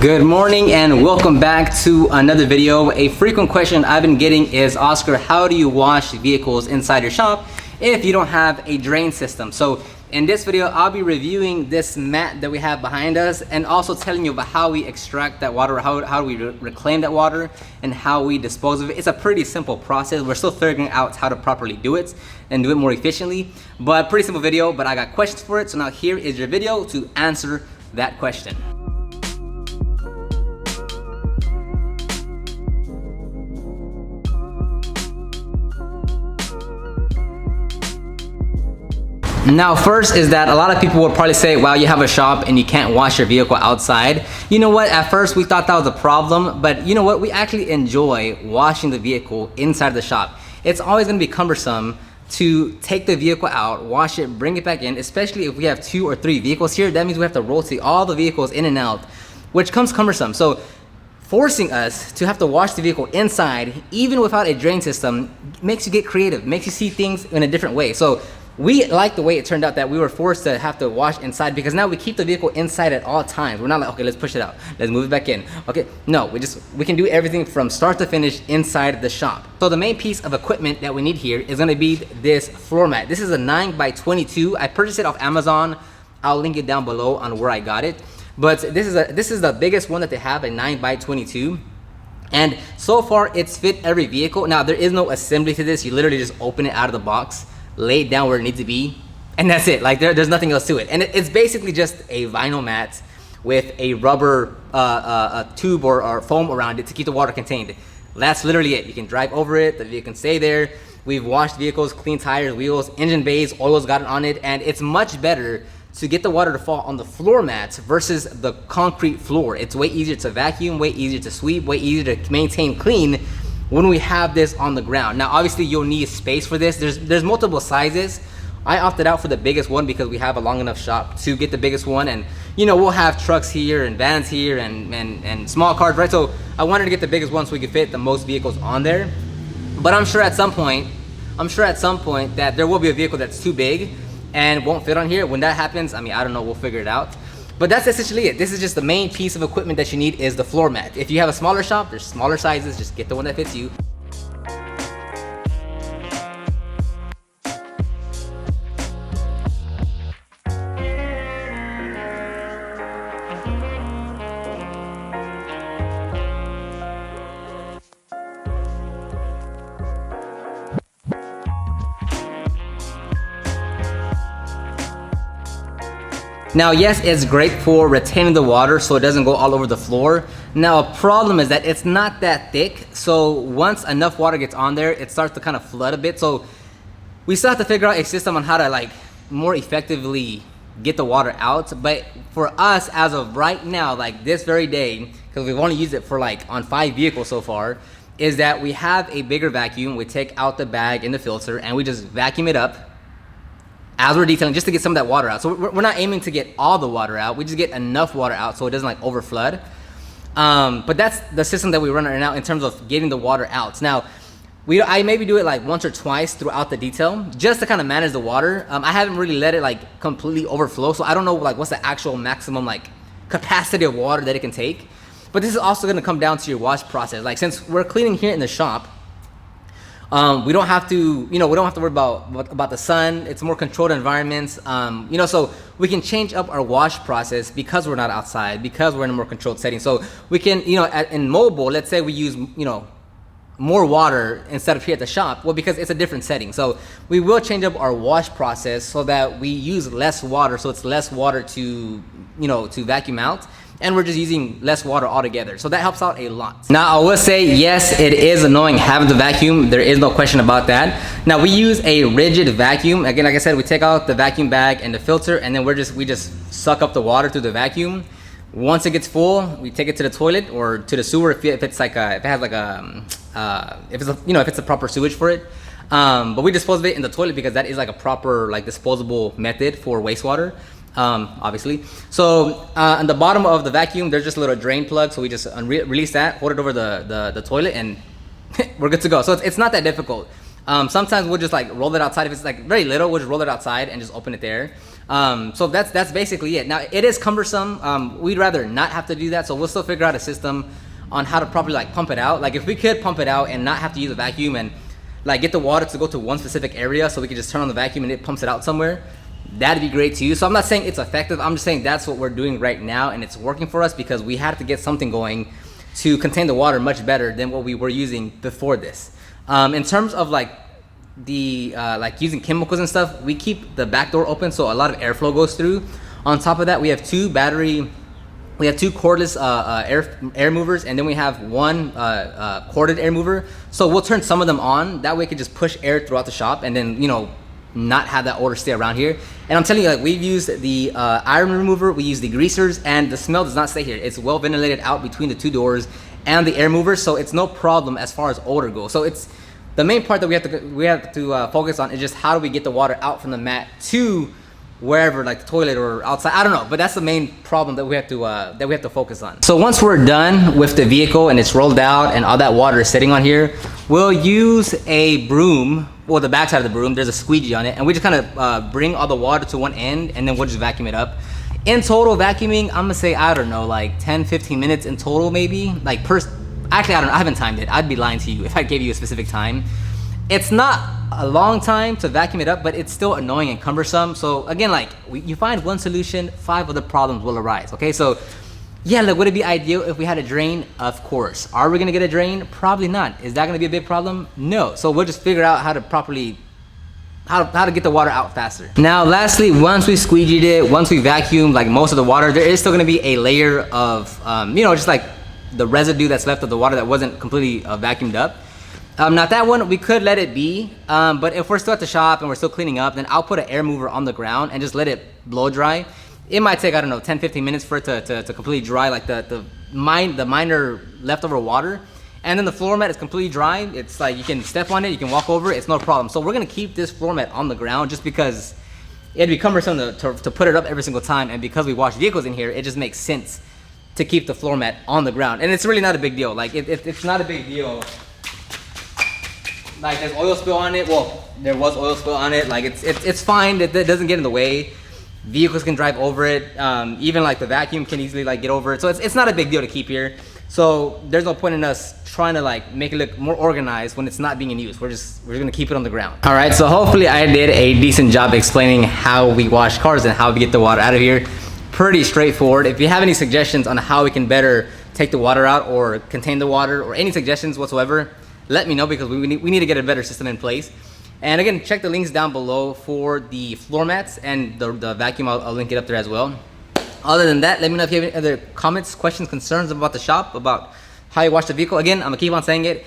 Good morning and welcome back to another video. A frequent question I've been getting is, Oscar, how do you wash vehicles inside your shop if you don't have a drain system? So in this video, I'll be reviewing this mat that we have behind us and also telling you about how we extract that water, how we reclaim that water, and how we dispose of it. It's a pretty simple process. We're still figuring out how to properly do it and do it more efficiently, but pretty simple video, but I got questions for it. So now here is your video to answer that question. Now first is that a lot of people will probably say, wow, you have a shop and you can't wash your vehicle outside. You know what, at first we thought that was a problem, but you know what, we actually enjoy washing the vehicle inside the shop. It's always gonna be cumbersome to take the vehicle out, wash it, bring it back in, especially if we have 2 or 3 vehicles here. That means we have to rotate all the vehicles in and out, which comes cumbersome. So forcing us to have to wash the vehicle inside, even without a drain system, makes you get creative, makes you see things in a different way. So we like the way it turned out that we were forced to have to wash inside, because now we keep the vehicle inside at all times. We're not like, okay, let's push it out, let's move it back in. Okay, no, we can do everything from start to finish inside the shop. So the main piece of equipment that we need here is gonna be this floor mat. This is a 9x22. I purchased it off Amazon. I'll link it down below on where I got it. But this is the biggest one that they have, a 9x22. And so far it's fit every vehicle. Now there is no assembly to this. You literally just open it out of the box, lay it down where it needs to be, and that's it. Like there's nothing else to it. And it's basically just a vinyl mat with a rubber tube or foam around it to keep the water contained. That's literally it. You can drive over it, the vehicle can stay there. We've washed vehicles, cleaned tires, wheels, engine bays, oil's gotten on it, and it's much better to get the water to fall on the floor mats versus the concrete floor. It's way easier to vacuum, way easier to sweep, way easier to maintain clean when we have this on the ground. Now obviously you'll need space for this. There's multiple sizes. I opted out for the biggest one because we have a long enough shop to get the biggest one, and you know, we'll have trucks here and vans here and small cars, right? So I wanted to get the biggest one so we could fit the most vehicles on there. But I'm sure at some point that there will be a vehicle that's too big and won't fit on here. When that happens, I mean, I don't know, we'll figure it out. But that's essentially it. This is just the main piece of equipment that you need, is the floor mat. If you have a smaller shop, there's smaller sizes, just get the one that fits you. Now, yes, it's great for retaining the water so it doesn't go all over the floor. Now, a problem is that it's not that thick. So once enough water gets on there, it starts to kind of flood a bit. So we still have to figure out a system on how to like more effectively get the water out. But for us, as of right now, like this very day, because we've only used it for like on 5 vehicles so far, is that we have a bigger vacuum. We take out the bag and the filter and we just vacuum it up as we're detailing, just to get some of that water out. So we're not aiming to get all the water out. We just get enough water out so it doesn't like overflood. But that's the system that we run right now in terms of getting the water out. Now, I maybe do it like once or twice throughout the detail just to kind of manage the water. I haven't really let it like completely overflow, so I don't know like what's the actual maximum like capacity of water that it can take. But this is also gonna come down to your wash process. Like since we're cleaning here in the shop, we don't have to, we don't have to worry about the sun. It's more controlled environments, so we can change up our wash process because we're not outside, because we're in a more controlled setting. So we can, in mobile, let's say we use, more water instead of here at the shop, well, because it's a different setting. So we will change up our wash process so that we use less water, so it's less water to vacuum out. And we're just using less water altogether. So that helps out a lot. Now I will say, yes, it is annoying having to vacuum. There is no question about that. Now we use a rigid vacuum. Again, like I said, we take out the vacuum bag and the filter, and then we just suck up the water through the vacuum. Once it gets full, we take it to the toilet or to the sewer if it's like if it's a proper sewage for it. But we dispose of it in the toilet because that is like a proper like disposable method for wastewater. Obviously. So on the bottom of the vacuum, there's just a little drain plug. So we just release that, hold it over the toilet, and we're good to go. So it's not that difficult. Sometimes we'll just like roll it outside. If it's like very little, we'll just roll it outside and just open it there. So that's basically it. Now it is cumbersome. We'd rather not have to do that, so we'll still figure out a system on how to properly like pump it out. Like if we could pump it out and not have to use a vacuum and like get the water to go to one specific area, so we could just turn on the vacuum and it pumps it out somewhere, that'd be great too. So I'm not saying it's effective, I'm just saying that's what we're doing right now, and it's working for us because we had to get something going to contain the water much better than what we were using before this. In terms of like the like using chemicals and stuff, we keep the back door open so a lot of airflow goes through. On top of that, we have two cordless air movers, and then we have one corded air mover. So we'll turn some of them on, that way it can just push air throughout the shop and then, you know, not have that odor stay around here. And I'm telling you, like, we've used the iron remover, we use the greasers, and the smell does not stay here. It's well ventilated out between the two doors and the air mover, so it's no problem as far as odor goes. So it's the main part that we have to focus on is just how do we get the water out from the mat to wherever, like the toilet or outside, I don't know, but that's the main problem that we have to focus on. So once we're done with the vehicle and it's rolled out and all that water is sitting on here, we'll use a broom, well, the back side of the broom, there's a squeegee on it, and we just kind of bring all the water to one end, and then we'll just vacuum it up. In total vacuuming, I'm gonna say, I don't know, like 10-15 minutes in total maybe. Like actually, I don't know, I haven't timed it. I'd be lying to you if I gave you a specific time. It's not a long time to vacuum it up, but it's still annoying and cumbersome. So again, like you find one solution, 5 other problems will arise. Okay, so yeah, like would it be ideal if we had a drain? Of course. Are we gonna get a drain? Probably not. Is that gonna be a big problem? No. So we'll just figure out how to properly how to get the water out faster. Now lastly, once we squeegeed it, once we vacuumed like most of the water, there is still gonna be a layer of you know, just like the residue that's left of the water that wasn't completely vacuumed up. Now that one, we could let it be, but if we're still at the shop and we're still cleaning up, then I'll put an air mover on the ground and just let it blow dry. It might take, I don't know, 10-15 minutes for it to completely dry, like the minor leftover water. And then the floor mat is completely dry. It's like you can step on it, you can walk over it, it's no problem. So we're gonna keep this floor mat on the ground just because it'd be cumbersome to put it up every single time, and because we wash vehicles in here, it just makes sense to keep the floor mat on the ground. And it's really not a big deal. Like it's not a big deal. Like there's oil spill on it. Well, there was oil spill on it. Like it's fine. It doesn't get in the way. Vehicles can drive over it. Even like the vacuum can easily like get over it. So it's not a big deal to keep here. So there's no point in us trying to like make it look more organized when it's not being in use. We're gonna keep it on the ground. All right. So hopefully I did a decent job explaining how we wash cars and how we get the water out of here. Pretty straightforward. If you have any suggestions on how we can better take the water out or contain the water, or any suggestions whatsoever, let me know, because we need to get a better system in place. And again, check the links down below for the floor mats and the vacuum. I'll link it up there as well. Other than that, let me know if you have any other comments, questions, concerns about the shop, about how you wash the vehicle. Again, I'm gonna keep on saying it.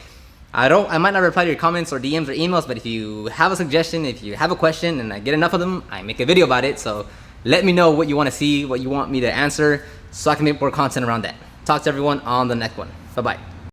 I might not reply to your comments or DMs or emails, but if you have a suggestion, if you have a question and I get enough of them, I make a video about it. So let me know what you want to see, what you want me to answer, so I can make more content around that. Talk to everyone on the next one. Bye-bye.